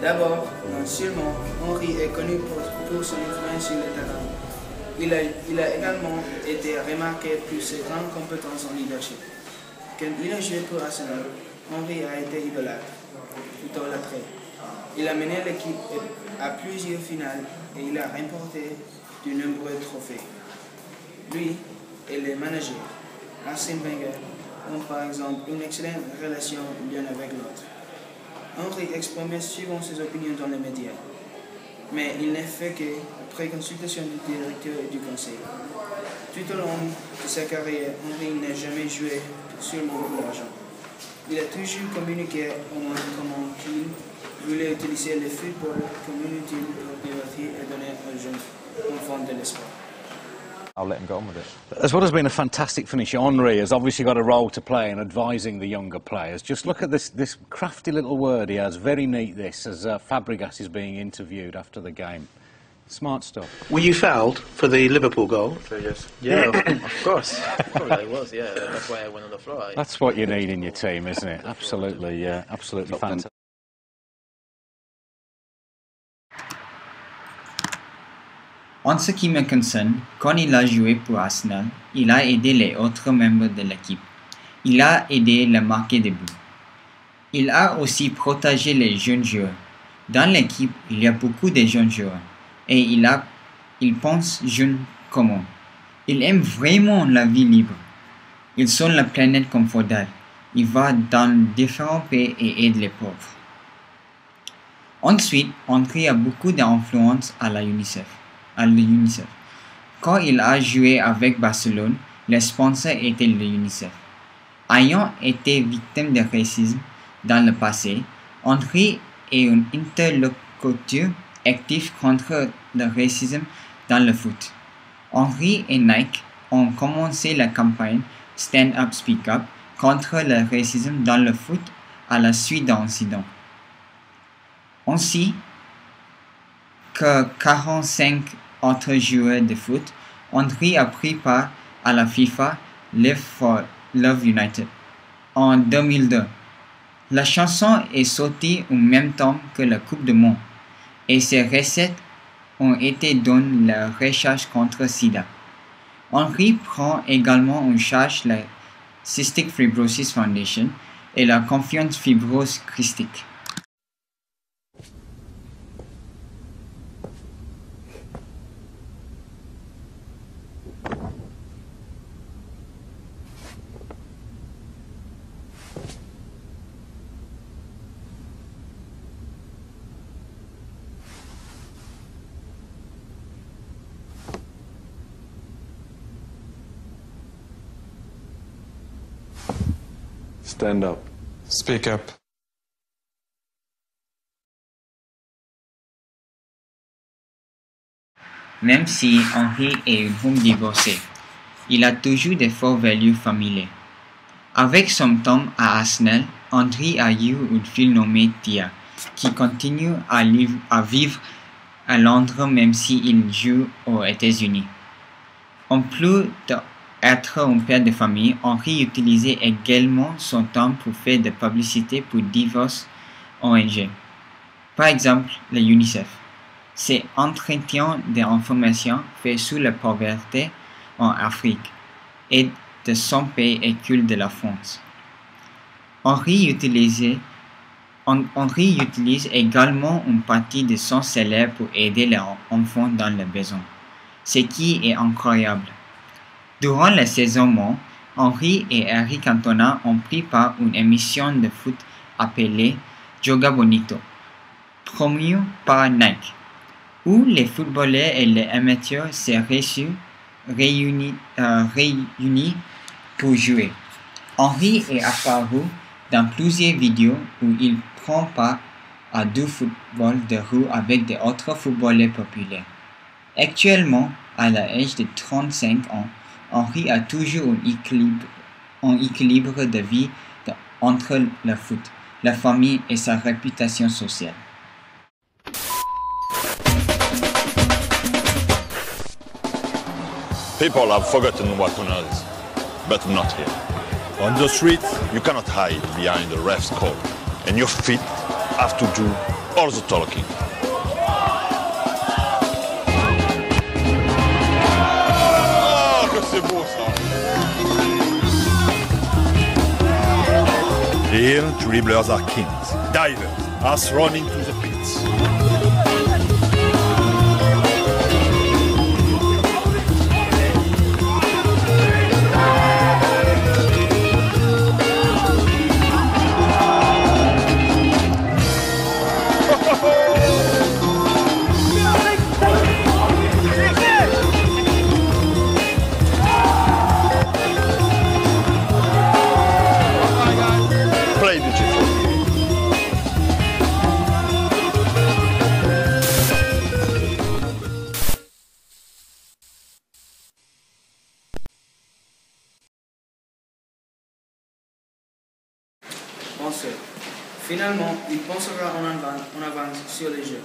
D'abord, non seulement Henry est connu pour son influence sur le terrain, il a également été remarqué pour ses grandes compétences en leadership. Quand il a joué pour Arsenal, Henry a été idolâtré. Il a mené l'équipe à plusieurs finales et il a remporté de nombreux trophées. Lui et les managers, Arsène Wenger, ont par exemple une excellente relation l'un avec l'autre. Henry exprimait souvent ses opinions dans les médias, mais il n'est fait qu'après consultation du directeur et du conseil. Tout au long de sa carrière, Henry n'a jamais joué seulement pour l'argent. Il a toujours communiqué au monde comment qu'il voulait utiliser le football comme un outil pour divertir et donner aux jeunes enfants de l'espoir. I'll let him go on with it. As what has been a fantastic finish, Henry has obviously got a role to play in advising the younger players. Just look at this crafty little word he has, very neat this, as Fabregas is being interviewed after the game. Smart stuff. Were you fouled for the Liverpool goal? Yes. Yeah, of course. Probably I was, yeah. That's why I went on the floor. That's what you need in your team, isn't it? Absolutely, yeah. Absolutely fantastic. En ce qui me concerne, quand il a joué pour Arsenal, il a aidé les autres membres de l'équipe. Il a aidé à marquer des buts. Il a aussi protégé les jeunes joueurs. Dans l'équipe, il y a beaucoup de jeunes joueurs. Et il pense jeune comment. Il aime vraiment la vie libre. Il sont la planète confortable. Il va dans différents pays et aide les pauvres. Ensuite, Henry a beaucoup d'influence à l'UNICEF. Quand il a joué avec Barcelone, le sponsor était l'UNICEF. Ayant été victime de racisme dans le passé, Henry est un interlocuteur actif contre le racisme dans le foot. Henry et Nike ont commencé la campagne Stand Up Speak Up contre le racisme dans le foot à la suite d'incidents. Ainsi que 45 autres joueurs de foot, Henry a pris part à la FIFA Live for Love United en 2002. La chanson est sortie en même temps que la Coupe du Monde et ses recettes ont été dans la recherche contre SIDA. Henry prend également en charge la Cystic Fibrosis Foundation et la Confiance Fibrose Christique. Stand up. Speak up. Même si Henry est un homme divorcé, il a toujours des fortes valeurs familiales. Avec son temps à Arsenal, Henry a eu une fille nommée Tia, qui continue à vivre à Londres même s'il joue aux États-Unis. En plus d'être un père de famille, Henry utilisait également son temps pour faire de publicité pour diverses ONG. Par exemple, la UNICEF. C'est entretien d'informations fait sur la pauvreté en Afrique et de son pays écule de la France. Henry utilise également une partie de son salaire pour aider les enfants dans le besoin, ce qui est incroyable. Durant la saison Mo, Henry et Eric Cantona ont pris part à une émission de foot appelée Joga Bonito, promue par Nike, où les footballeurs et les amateurs se réunis pour jouer. Henry est apparu dans plusieurs vidéos où il prend part à du football de rue avec d'autres footballeurs populaires. Actuellement, à l'âge de 35 ans, Henry a toujours un équilibre de vie entre le foot, la famille et sa réputation sociale. People have forgotten what honor is, but not here. On the street, you cannot hide behind the ref's call, and your feet have to do or the talking. Oh, que c'est beau ça! Here, dribblers are kings. Divers are thrown into the pits. Play beautiful. Pensez. Finalement, il pensera en avance sur les jeux.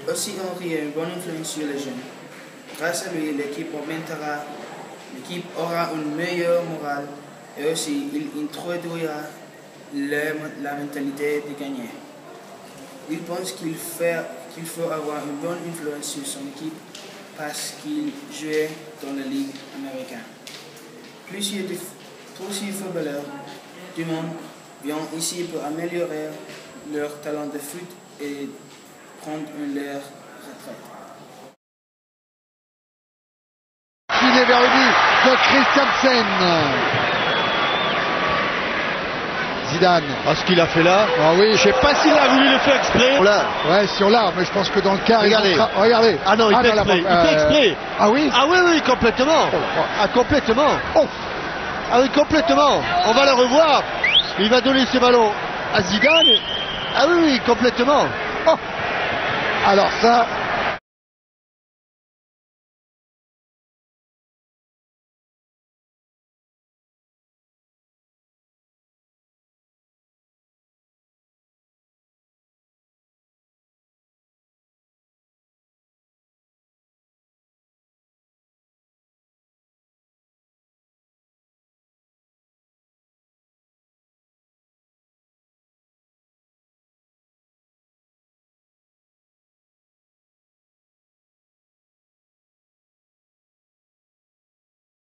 Aussi, Henry a une bonne influence sur les jeunes. Grâce à lui, l'équipe aura une meilleure morale et aussi il introduira la mentalité de gagner. Il pense qu'il faut avoir une bonne influence sur son équipe parce qu'il jouait dans la Ligue américaine. Plusieurs footballeurs du monde viennent ici pour améliorer leur talent de foot et prendre leur retraite. Filet vers le but de Christiansen. Zidane. Ah, ce qu'il a fait là. Ah oui. Je sais pas s'il a voulu le faire exprès. Ouais, sur là, mais je pense que dans le cas. Regardez. Regardez. Ah non, il fait exprès. Il fait exprès. Ah oui. Ah oui, oui, complètement. Ah, complètement. Ah oui, complètement. On va le revoir. Il va donner ce ballon à Zidane. Ah oui, oui, complètement. Alors ça.